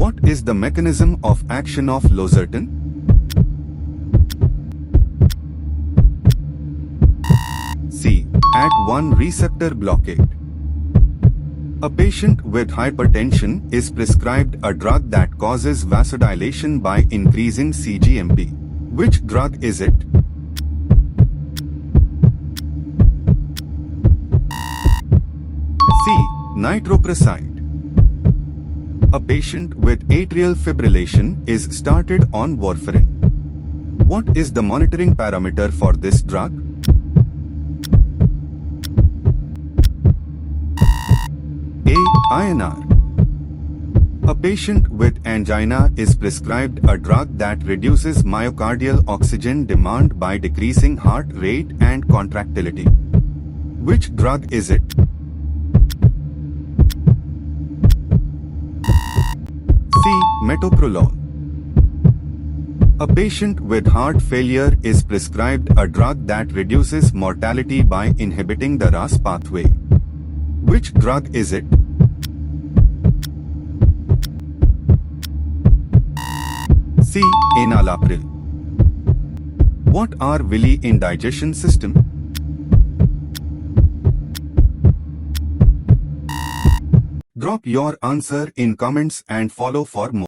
What is the mechanism of action of losartan? C. AT1 receptor blockade. A patient with hypertension is prescribed a drug that causes vasodilation by increasing cGMP. Which drug is it? C. Nitroprusside. A patient with atrial fibrillation is started on warfarin. What is the monitoring parameter for this drug? A. INR. A patient with angina is prescribed a drug that reduces myocardial oxygen demand by decreasing heart rate and contractility. Which drug is it? C. Metoprolol. A patient with heart failure is prescribed a drug that reduces mortality by inhibiting the RAS pathway. Which drug is it? C. Enalapril. What are villi in digestion system? Drop your answer in comments and follow for more.